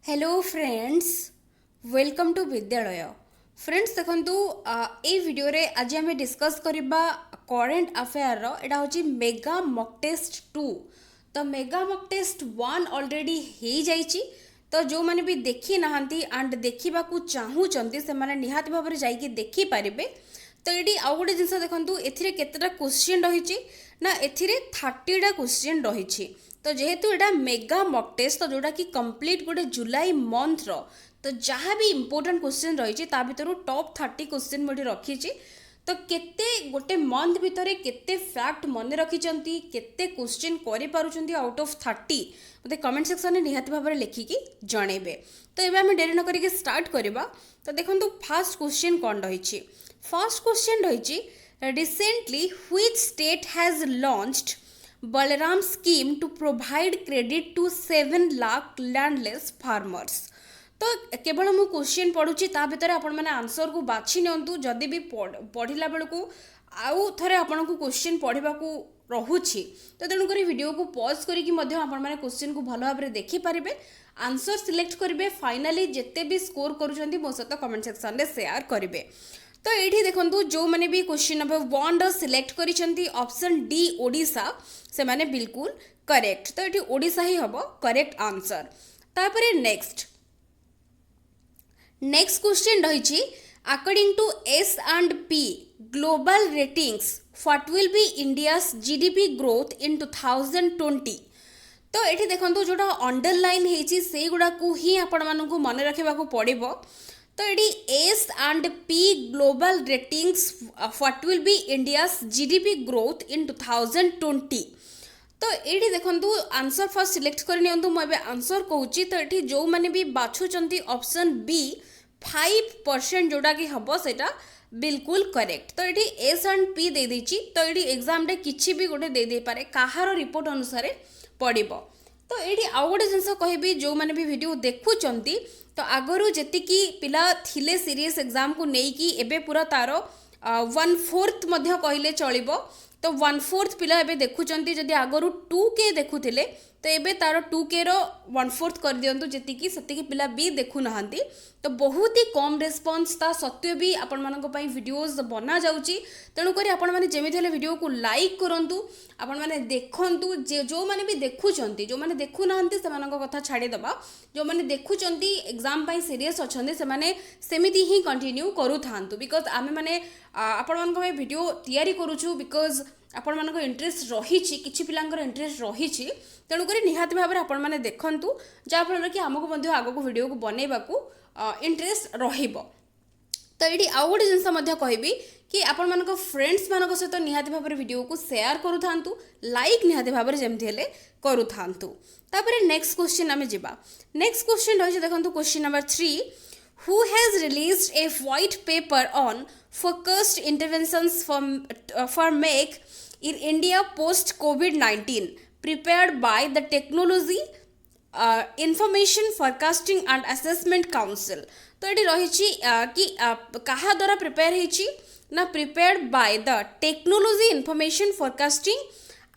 Hello friends, welcome to विद्यालय। Friends देखंतु ए video रे आज आम डिस्कस करबा करेंट अफेयर रो एटा होची मेगा मॉक टेस्ट 2। तो मेगा मॉक टेस्ट 1 ऑलरेडी हे जाईची। तो जो माने भी देखी नाहंती एंड देखिबा को चाहूचंती से माने निहात भाबरे जाईकी देखि पारिबे। तो ये आउ गोटे जिनस देखो एथिरे केतेटा क्वेश्चन रही ना एथिरे 30टा क्वेश्चन रही। तो जेहेतु एटा मेगा मॉक टेस्ट तो जोटा कि कंप्लीट गोटे जुलाई मंथ रो तो जहाँ भी इंपोर्टेंट क्वेश्चन रही भितर टॉप 30 क्वेश्चन मुझे रखी। तो केते गोटे मंथ भितर केते फैक्ट मन रखिंट केते क्वेश्चन कर आउट ऑफ 30 मते कमेंट सेक्शन में निहाती भाव में लिखिकी जनइबे। तो ये आम डेरी न करके स्टार्ट करवा। तो देखो फास्ट क्वेश्चन कौन रही। फर्स्ट क्वेश्चन रही recently which state has launched Balram scheme to provide credit to 7 lakh landless farmers. तो केवल मु क्वेश्चन पढ़ुची ता भितर आपण माने आंसर को बाछि नियंतु। जदि भी पढ़िला बेल को आउ थरे आपण को क्वेश्चन पढ़िबा को रहुछि तो तेणु करी वीडियो को पॉज करिकि मध्ये आपण माने क्वेश्चन को भलो भाबरे देखि पारिबे, आंसर सिलेक्ट करिवे। फाइनली जेते भी स्कोर करूछंती मो सहित कमेंट सेक्शन रे शेयर करिवे। तो ये देखो जो मैंने भी क्वेश्चन नंबर 1 सिलेक्ट करिसेंती ऑप्शन डी ओडिशा से माने बिल्कुल करेक्ट। तो ये ओडिशा ही हम करेक्ट आंसर। तापरे नेक्स्ट क्वेश्चन रही according to S&P global ratings what will be India's GDP growth in 2020। तो ये देखो जोटा अंडरलाइन होती से गुड़ा को ही आपण मानू मन रखा पड़ो। तो ये S&P global ratings what will be India's GDP growth in 2020। तो ये देखो आंसर फर्स्ट सिलेक्ट करनी मुझे आंसर कहूँ। तो ये जो मैंने भी बाछुंट ऑप्शन बी 5% जोड़ा कि हम सेटा बिल्कुल करेक्ट। तो ये S&P दे देची। तो ये एग्जाम रे किछि भी गोटे दे पारे कहार रिपोर्ट अनुसार पड़ो। तो ये आउ गोटे जिनस कहबी जो मैंने भी वीडियो देखुंती तो आगरू जेतिकी पिला थिले सीरीयस एग्जाम को नेकी एबे पूरा तार 1/4 मध्य कहले चलिबो। तो 1/4 पिला एबे देखुचंती जदि आगरू 2K देखुथिले तो एबे तार 2K रो 1/4 कर दियंतु जेतिकी सेतिकी पिला भी देखु नहंती। तो बहुत ही कम रेस्पॉन्स ता सत्य भी आपण मानको पई वीडियोस बना जाउची। तेणु करी आपण माने जेमिति हेले वीडियो को लाइक करंतु, आपण माने देखंतु। जो माने भी देखुचंती जो माने देखु नहंती सेमानको कथा छाडी दबा। जो माने देखुचंती एग्जाम पई सीरियस अछंती से माने सेमिति ही कंटिन्यू करू थांतु। बिकॉज आमे माने आपण मानको पई वीडियो तयारी करूछु बिकॉज आपण मानको इंटरेस्ट रहिछि, किछि पिलांकर इंटरेस्ट रहिछि। तेणु करी निहाती भाबरे आपण माने देखंतु जा फल कि हमको मध्ये आगो वीडियो को बनेबाकू इंटरेस्ट रहिबो। तो ये आउ गोटे जिनस कहबी कि आपण मानक फ्रेंड्स मानक सहित निहाती भाबरे वीडियो को शेयर करू थांतु, लाइक निहाती भाबरे जेमथि हेले करू थांतु। तापरे नेक्स्ट क्वेश्चन आमे जिबा। नेक्स्ट क्वेश्चन रहि देखंतु question number 3 who has released a white paper on focused interventions for make in India post COVID-19 prepared by the technology information forecasting and assessment council। तो ये रही कि कहा द्वारा प्रिपेयर होती ना prepared by the technology information forecasting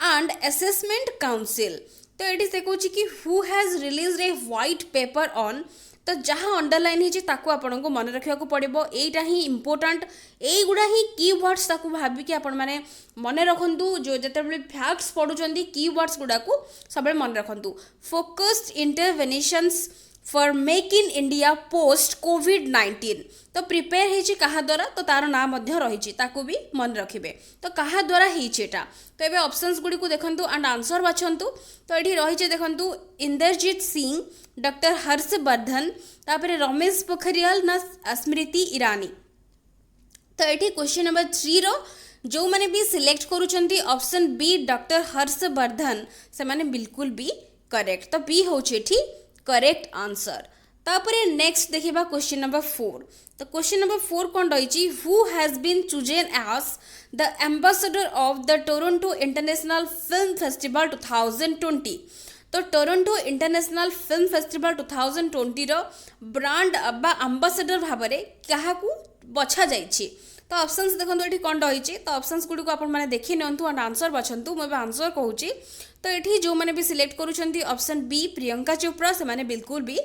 and assessment council. तो ये से कहूँ कि who has released a white paper on. तो जहाँ अंडरलाइन होती ताकू आपन को मन रखा पड़ो। यहीटा ही इंपोर्टाट यहीगुड़ा ही कीवर्ड्स ताकू भाविकी आपण माने मन रखु। जो जिते फैक्ट्स पढ़ुंट कीवर्ड्स गुड़ा को सब मन रखु। Focused interventions for make in India post COVID-19। तो प्रिपेयर होती कहा द्वारा तो तार ना रही ताकू भी मन रखिए। तो कहा द्वारा होटा तो ये ऑप्शंस गुड़ी को देखंतु एंड आंसर बाछंतु। तो ये रही देखंतु इंद्रजीत सिंह, डॉक्टर हर्षवर्धन, तापरे रमेश पोखरियाल ना स्मृति ईरानी। तो ये क्वेश्चन नंबर 3 रो जो मैंने भी सिलेक्ट करूछंती ऑप्शन बी डॉक्टर हर्षवर्धन से माने बिल्कुल भी करेक्ट। तो बी होचे ठीक करेक्ट आंसर। तापरे नेक्स्ट देखिबा क्वेश्चन नंबर 4। तो क्वेश्चन नंबर 4 कौन रही who has been chosen as the ambassador of the Toronto International Film Festival 2020। तो टोरंटो इंटरनेशनल फिल्म फेस्टिवल 2020 रो ब्रांड बा एम्बेसडर भाबरे काहाकू बछा जाइछि। तो ऑप्शंस देखो ये कौन रही तो ऑप्शंस गुड़ी को आपण मैंने देखी नियंतु एंड आंसर बाछंतु मुझे आंसर कहूँ तो ये जो मैंने भी सिलेक्ट करुँच ऑप्शन बी प्रियंका चोप्रा से माने बिल्कुल भी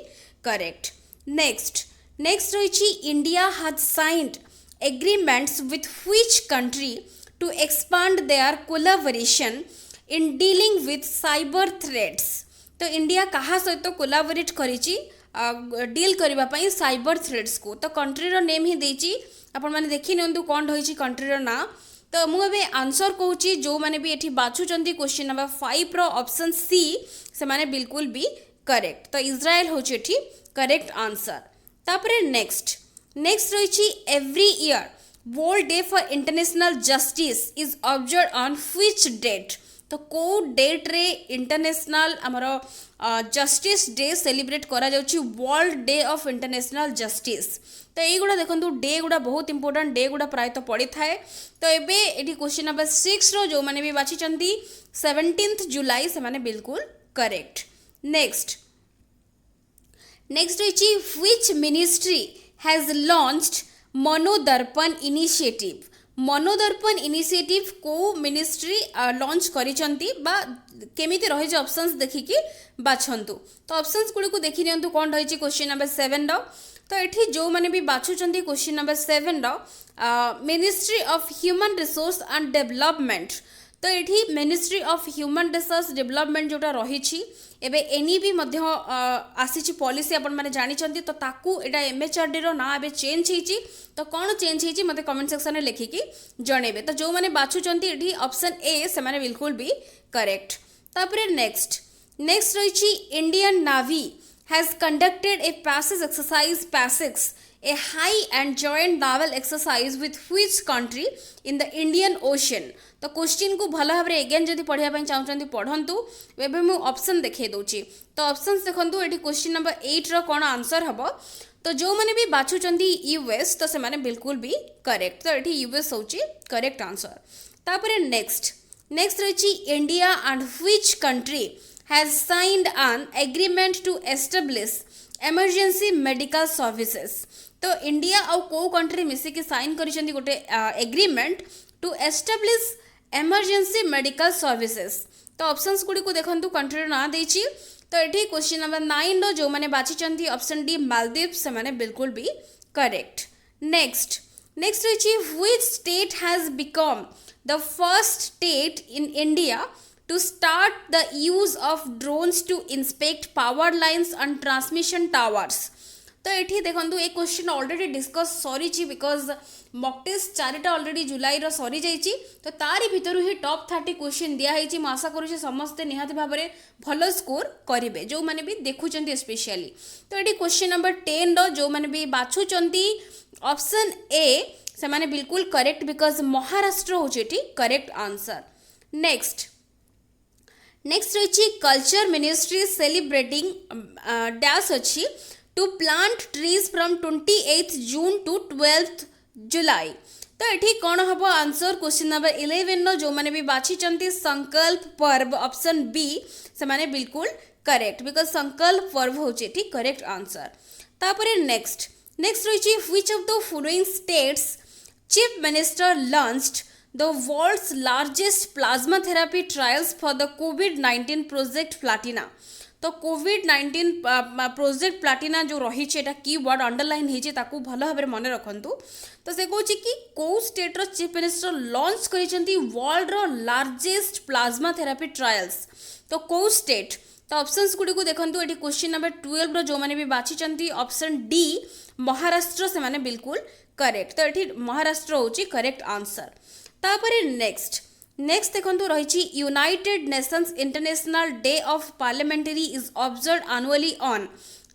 करेक्ट। नेक्स्ट रही India has signed agreements with which country to expand their collaboration in dealing with cyber threats. तो इंडिया कहा सहित कोलाबोरेट करिछि डील करने साइबर थ्रेट्स को। तो कंट्रीर नेम ही देछि आपण माने देखि नियंतु कौन रही कंट्रीर ना। तो मुझे आंसर कहूँ जो मैंने भी ये बाछुंट क्वेश्चन नंबर 5 रो ऑप्शन सी से माने बिल्कुल भी करेक्ट। तो इज्राएल हूँ करेक्ट आंसर। तापरे नेक्स्ट रही every year world day for international justice is observe on which date. तो को डेट रे इंटरनेशनल आमर जस्टिस डे सेलिब्रेट करा जाउछि world day of international justice. तो युवा देखो डे गुड़ा बहुत इंपोर्टेंट डे गुड़ा प्रायः पड़ी थाए। तो ये क्वेश्चन नंबर 6 रो जो मैंने भी बाछी 17 जुलाई से माने बिल्कुल करेक्ट। नेक्स्ट रही which ministry has launched Manodarpan initiative. Manodarpan initiative को मिनिस्ट्री लॉन्च करिसंती बा केमिति रही ऑप्शंस देखिकी बाछंतु। तो ऑप्शंस गुड़ी को देखि नियंतु कौन रही क्वेश्चन नंबर 7 रो। तो ये जो मैंने भी बाछुंट क्वेश्चन नंबर 7 रो ministry of human resource and development. तो ये ministry of human resource development जोटा रही एबे एनईबी आसी पॉलिसी आपण माने जानी तो ताकू एटा एमएचआरडी रो ना एबे चेंज होईची। तो कौन चेंज होईची मते कमेंट सेक्शन में लिखिकी जणेबे। तो जो मैंने बाछुंट ये ऑप्शन ए से माने बिल्कुल भी करेक्ट। तापरे नेक्स्ट रही Indian Navi has conducted a passage exercise PASSEX, a high and joint naval exercise with which country in the Indian Ocean। तो क्वेश्चन को भल भाव एगेन जदि पढ़ाई चाहते पढ़ंतु एबे मु ऑप्शन देखे दूची। तो ऑप्शंस देखंतु एठी क्वेश्चन नंबर 8 रो कोन आंसर हबो। तो जो माने भी बाछुचंदी यूएस तो से माने बिल्कुल भी करेक्ट। तो एठी यूएस होची करेक्ट आंसर। तापरे नेक्स्ट रही India and which country has signed an agreement to establish emergency medical services। तो इंडिया और को कंट्री मिसिकी साइन करिसेंती गोटे agreement to establish emergency medical services। तो ऑप्शंस गुडी को देखंतु कंट्री ना देछि। तो एठी क्वेश्चन नंबर 9 रो जो माने बाछिचंती ऑप्शन डी मालदीव से माने बिल्कुल भी करेक्ट। नेक्स्ट रही which state has become the first state in India to start the use of drones to inspect power lines and transmission towers। तो ये देखो एक क्वेश्चन ऑलरेडी डिस्कस सरी बिकज मॉक टेस्ट 4टा ऑलरेडी जुलाई रो सरी जाइए। तो तारी भितर ही टॉप 30 क्वेश्चन दिखाई मु आशा करुँचे समस्ते निहाती भाव में भल स्कोर करेंगे जो मैंने भी देखुं स्पेशली। तो ये क्वेश्चन नंबर 10 रो जो मैंने भी बाछुंट ऑप्शन ए से माने बिल्कुल करेक्ट बिकज महाराष्ट्र हूँ करेक्ट आंसर। नेक्स्ट रही कल्चर मिनिस्ट्री सेलिब्रेटिंग डैश अच्छी to plant trees from 28 June to 12 July. तो ये कौन हम आंसर क्वेश्चन नंबर 11 नो जो मैंने भी बाछी संकल्प पर्व ऑप्शन बी से माने बिल्कुल करेक्ट बिकज संकल्प पर्व हूँ करेक्ट आंसर। तापरे नेक्स्ट रही which of the following states chief minister launched the world's largest plasma therapy trials for the COVID-19 project Platina। तो COVID-19 प्रोजेक्ट प्लाटिना जो रही की वर्ड अंडरलाइन होती भल भाव में मन रखु। तो से कौन कि कौ स्टेट रो चीफ मिनिस्टर लॉन्च करिसेंती वर्ल्ड रो लार्जेस्ट प्लाज्मा थेरापी ट्रायल्स। तो कौ स्टेट। तो ऑप्शंस गुडी को देखंतु एटी क्वेश्चन नंबर 12 रो जो माने भी बाछिचंती ऑप्शन डी महाराष्ट्र से माने बिल्कुल करेक्ट। तो एटी महाराष्ट्र होची करेक्ट आंसर। तापरे नेक्स्ट देखंतु रही United Nations international day of parliamentary is observe annually on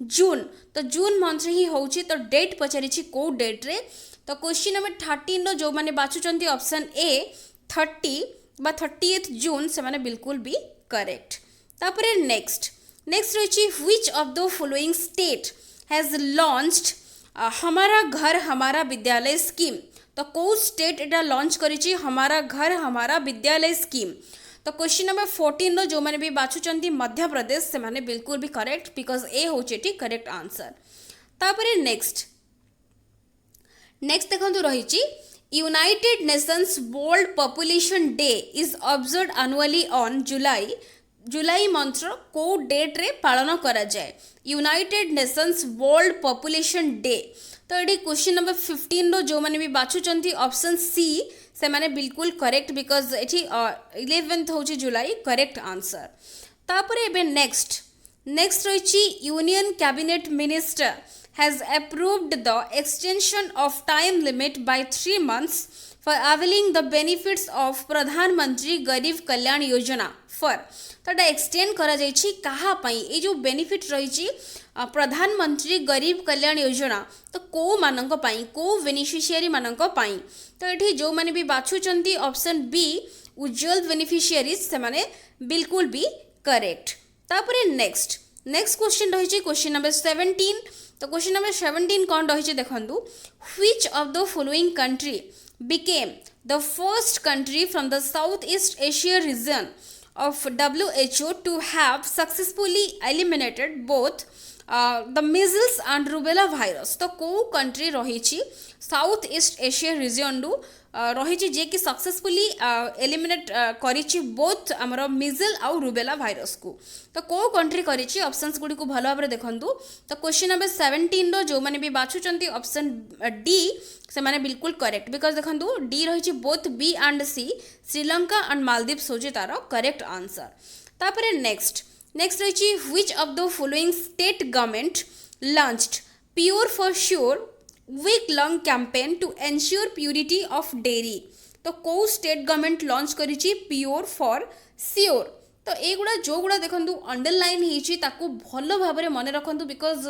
June. तो जून मंथ ही होची। तो डेट पचारि को डेट रे। तो क्वेश्चन नंबर 13 रो जो माने बाछुचंती ऑप्शन ए 30 बा 30 जून से माने बिल्कुल भी करेक्ट। तापरे नेक्स्ट रही which of the following state has launched हमारा घर हमारा विद्यालय स्कीम। तो कौ स्टेट एटा लॉन्च करिछि हमारा घर हमारा विद्यालय स्कीम। तो क्वेश्चन नंबर 14 रो जो मैंने भी बाछुचंती मध्य प्रदेश से माने बिल्कुल भी करेक्ट बिकज ए होची करेक्ट आंसर। तापरे नेक्स्ट देखंतु रही United Nations World Population Day is observed annually on July मंथर को डेट रे पालन करा जाए United Nations World Population Day. तो ये क्वेश्चन नंबर 15 रो जो माने भी बाछुचंती ऑप्शन सी से माने बिल्कुल करेक्ट बिकॉज एठी 11th होची जुलाई करेक्ट आंसर। तापरे एबे नेक्स्ट रही union cabinet minister has approved the extension of time limit by 3 months for availing the benefits of Pradhan Mantri Garib Kalyan Yojana for तो extend करा जाइछि कहा पई ए जो बेनिफिट रही प्रधानमंत्री गरीब कल्याण योजना तो को मानक पई को बेनिफिशियरी मानक पई तो एठी जो माने भी बाछुचंती ऑप्शन बी उज्जवल बेनिफिशियरीज से माने बिल्कुल भी करेक्ट। तापरे नेक्स्ट क्वेश्चन रही क्वेश्चन नंबर 17। तो क्वेश्चन नंबर 17 कौन रही देखंतु which of the following country became the first country from the south east Asia region of WHO to have successfully eliminated both the measles and rubella virus। तो को country रही south east Asia region रु रही जे कि successfully eliminate करिछि both हमर missile आउ rubella virus को। तो को कंट्री करिछि ऑप्शंस गुडी को भलो भाबरे देखंतु। तो क्वेश्चन नंबर 17 रो जो माने भी बाछुचंती ऑप्शन डी से माने बिल्कुल करेक्ट बिकॉज देखंतु डी रही both B and C Sri Lanka and Maldives होछि तार करेक्ट आंसर। तापरे नेक्स्ट रही which of the following state government launched pure for sure week long campaign to ensure purity of dairy. तो कौ स्टेट गवर्नमेंट लॉन्च करिछि pure for sure. तो एगुड़ा जो गुड़ा देखंतु अंडरलाइन हिची ताकू भलो भाबरे मने रखंतु बिकॉज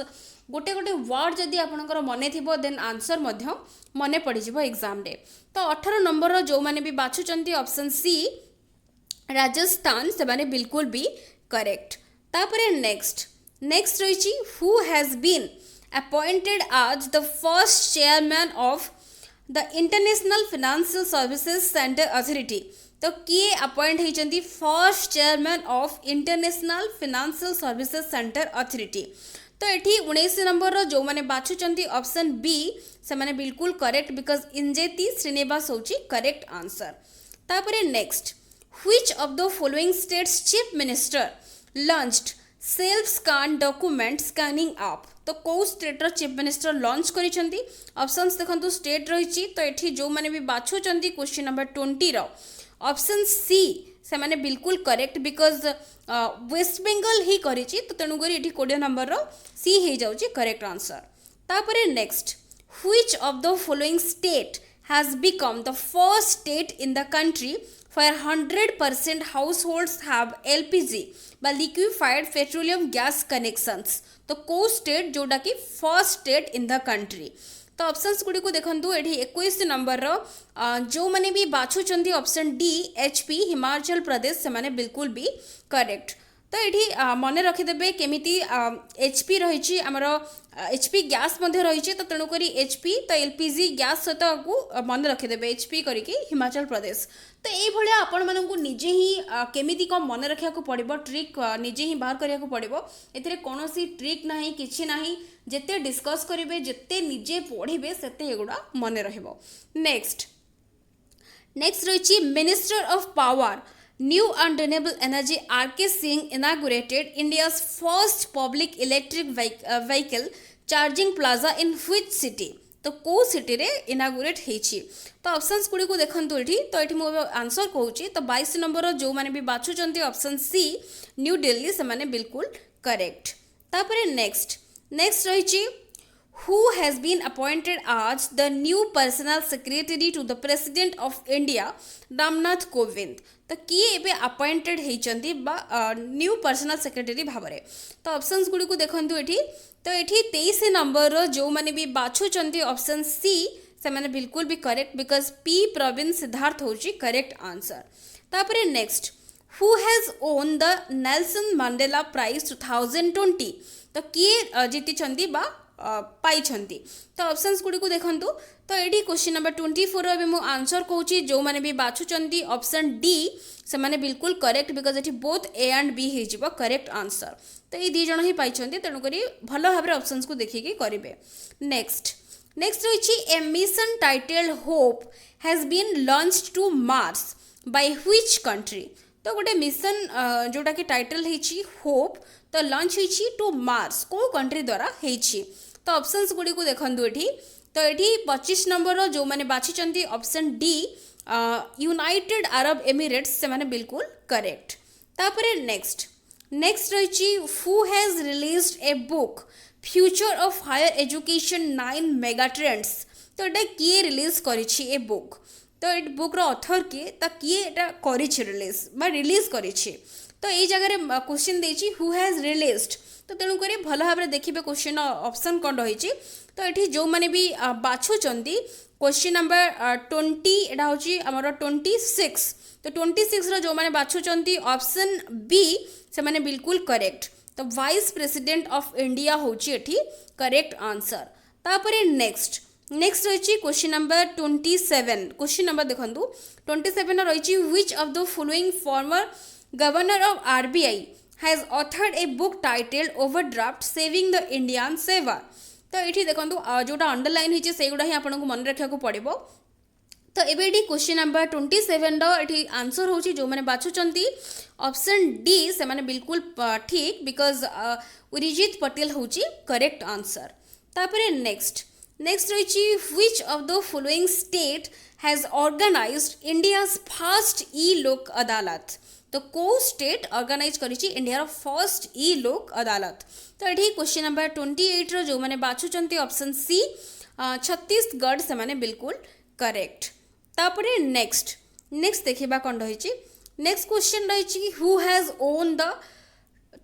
गोटे गोटे वर्ड जदि आपनकर मने थिबो देन आंसर मध्य मने पड़ी जिवो एग्जाम रे। तो 18 नंबर रो जो माने भी बाछुचंती ऑप्शन सी राजस्थान से माने बिल्कुल भी करेक्ट। तापरे नेक्स्ट रही who has been appointed as the first chairman of the International Financial Services Center Authority। तो किए अपॉइंट होइचंती first chairman of international financial services centre authority. तो एठी 19 नंबर रो जो माने बाछुचंती ऑप्शन बी से माने बिल्कुल करेक्ट बिकॉज इंजेती श्रीनिवास होची करेक्ट आंसर। तापरे next which of the following states chief minister launched self scan document scanning app. तो कौ स्टेटर चीफ मिनिस्टर लॉन्च करिसेंती ऑप्शंस देखंतु स्टेट रही। तो एठी जो माने भी बाछुचंती क्वेश्चन नंबर 20 रो ऑप्शन सी से माने बिल्कुल करेक्ट बिकॉज वेस्ट बेंगल ही करिछि तो तेणु करी एठी 20 नंबर रो सी हे जाउछि करेक्ट आंसर। तापरे next which of the following state has become the first state in the country where 100% households have LPG बा liquefied petroleum gas connections। तो को स्टेट जोटा कि first state in the country. तो options गुडी को देखंतु एठी 21 नंबर रो जो माने भी बाछुचंती option D HP Himachal Pradesh से माने बिल्कुल भी करेक्ट। तो ये मन रखिदे केमिति HP रही आमर HP गैस रही तो तेणुक HP तो LPG गैस सहित को मन रखिदे HP करके हिमाचल प्रदेश। तो ये आपण मानू निजे ही केमिति कम मन रखा पड़ो ट्रिक निजे ही बाहर करिया पड़ो ए कौन ट्रिक ना कि ना जिते डिस्कस करेंगे जिते निजे पढ़े से एगुड़ा मन रहिबो। नेक्स्ट रही minister of power new and renewable energy RK Singh inaugurated India's first public electric vehicle charging plaza in which city. तो को सिटी रे इनागुरेट हेछि। तो ऑप्शंस गुडी को देखंतु एठी। तो एठी मो आंसर कहूची तो 22 नंबर जो माने भी बाछुचंती ऑप्शन सी न्यू दिल्ली से माने बिल्कुल करेक्ट। तापरे नेक्स्ट रही who has been appointed as the new personal secretary to the president of India Ramnath Kovind। तो किए एबे अपॉइंटेड हेचंती बा न्यू पर्सनल सेक्रेटरी भाबरे। तो ऑप्शंस गुडी को देखंतु एठी। तो एठी 23 नंबर जो माने भी बाछुचंती ऑप्शन सी से माने बिल्कुल भी correct because P Praveen Siddharth होची करेक्ट आंसर। तापरे next who has won the Nelson Mandela Prize 2020। तो किए जीति छंती बा पाई छंती। तो ऑप्शंस गुडी को देखंतु। तो एडी क्वेश्चन नंबर 24 रो मो आंसर कहूची जो माने भी बाछुचंती ऑप्शन डी से माने बिल्कुल करेक्ट बिकॉज एटी बोथ ए एंड बी हे जिवो करेक्ट आंसर। तो ये दी जण ही पाई छंती तेणु करी भलो भाबरे ऑप्शंस को देखिकी करिवे। नेक्स्ट नेक्स्ट रही a mission titled Hope has been launched to Mars by which country. तो गोटे मिशन जोटा कि टाइटल है होप तो लॉन्च होइछि टू मार्स को कंट्री द्वारा होइछि। तो ऑप्शंस गुडी को देखंतु एठी तो एठी 25 नंबर जो माने बाछिचंती option D United Arab Emirates से माने बिल्कुल करेक्ट। तापरे नेक्स्ट रही who has released a book future of higher education 9 mega trends. तो एटा किए रिलीज करिछि ए बुक तो ए बुक रो ऑथर किए ता किए एटा करिछि रिलीज करिछि। तो ये जगह क्वेश्चन देछि हु हैज रिलीज्ड तो तेणु करी भल भाव देखिए क्वेश्चन ऑप्शन कौन रही। तो ये जो मैंने भी बाछुंट क्वेश्चन नंबर 20 एटा हूँ आमर 26 तो 26 रो जो मैंने बाछुंट ऑप्शन बी से माने बिल्कुल करेक्ट। तो वाइस प्रेसिडेंट ऑफ इंडिया होची एठी करेक्ट आंसर। तापरे नेक्स्ट रही क्वेश्चन नंबर 27 क्वेश्चन नंबर देखंतु 27 रही which of the following former governor of RBI has authored a book title overdraft saving the Indian saver. तो ये देखो जोटा अंडरलाइन होती से गुड़ा ही आपको मन रखा पड़ो। तो ये क्वेश्चन नंबर 27 ये आंसर होची जो मैंने बाछुंट ऑप्शन डी से माने बिल्कुल ठीक बिकॉज उरिजित पटेल होची करेक्ट आंसर। तापरे नेक्स्ट रही which of the following state has organised India's first e Lok Adalat. तो को स्टेट ऑर्गेनाइज करिछि India first e Lok Adalat. तो ये क्वेश्चन नंबर 28 रो जो मैंने बाछुंट ऑप्शन सी छत्तीसगढ़ से माने बिल्कुल करेक्ट। तापरे नेक्स्ट देखिबा कौन रही। नेक्स्ट क्वेश्चन रही who has won the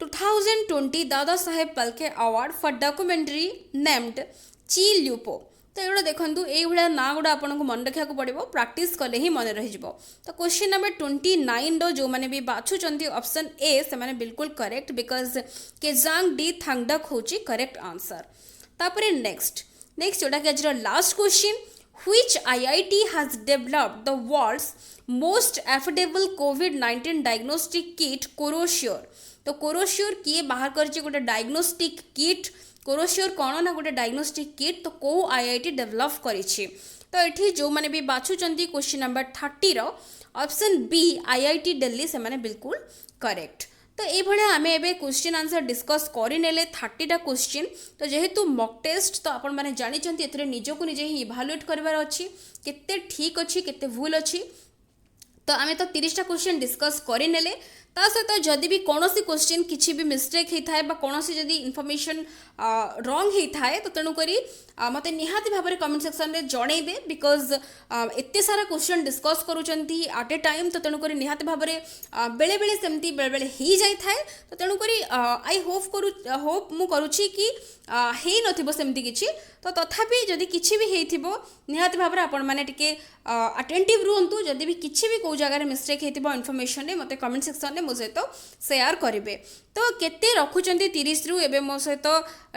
2020 Dada Saheb Phalke award for documentary named ची ल्यूपो। तो ये देखूँ ये ना गुड़ा आपको मन रखा पड़ो प्रैक्टिस कले ही मन रही। तो क्वेश्चन नंबर 29 जो मैंने भी बाछुंट ऑप्शन ए से माने बिल्कुल करेक्ट बिकॉज केजांग डी थांगडक होची करेक्ट आंसर। तापरे नेक्स्ट जोटा कि आज last question which IIT has developed the world's most affordable कोविड-19 डायग्नोस्टिक किट कोरोश्योर। तो कोरोश्योर किए बाहर कर गोटे डायग्नोस्टिक किट कोरोश्योर कौन ना गोटे डायग्नोस्टिक किट तो को आईआईटी डेवलप करिछि। तो ये जो मैंने भी बाछुंट क्वेश्चन नंबर 30 रो ऑप्शन बी आईआईटी दिल्ली से माने बिल्कुल करेक्ट। तो ये आम ए क्वेश्चन आंसर डिस्कस करें 30टा क्वेश्चन। तो जेहेतु मॉक टेस्ट तो आपण मैंने जानी ए निजको निजे ही इभालुएट करार अच्छी केते ठीक अच्छी केते भूल अच्छी। तो आम तो 30टा क्वेश्चन डिस्कस करें ता सहित जदि भी कौन सी क्वेश्चन किसी भी मिस्टेक होता है कौन सी जदि इनफॉरमेशन रॉन्ग होता है तो तेणुक मत निहाती भाव में कमेंट सेक्शन में जनइबे बिकॉज एत सारा क्वेश्चन डिस्कस करूँ आट ए टाइम। तो तेणुक निहाती भाव में बेले बेले सेमती बेले बेले हो जाए तो तेणुक आई होप मु करुच्ची कि है नमती किसी तो तथापि जदि किसी भी हो निहाती भाव में आपण मैंने अटेंटिव रुहतु जदि भी किसी भी कौ जगह मिस्टेक हो इनफॉरमेशन मत कमेंट सेक्शन में मो सहित शेयर करेंगे। तो केते रखुंट 30 रु एबे मो सहित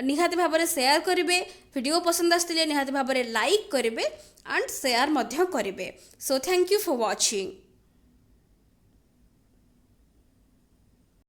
निहाती भाव में शेयर करेंगे। वीडियो पसंद आसते निहाती भाव में लाइक करेंगे एंड शेयर करेंगे। So thank you for watching.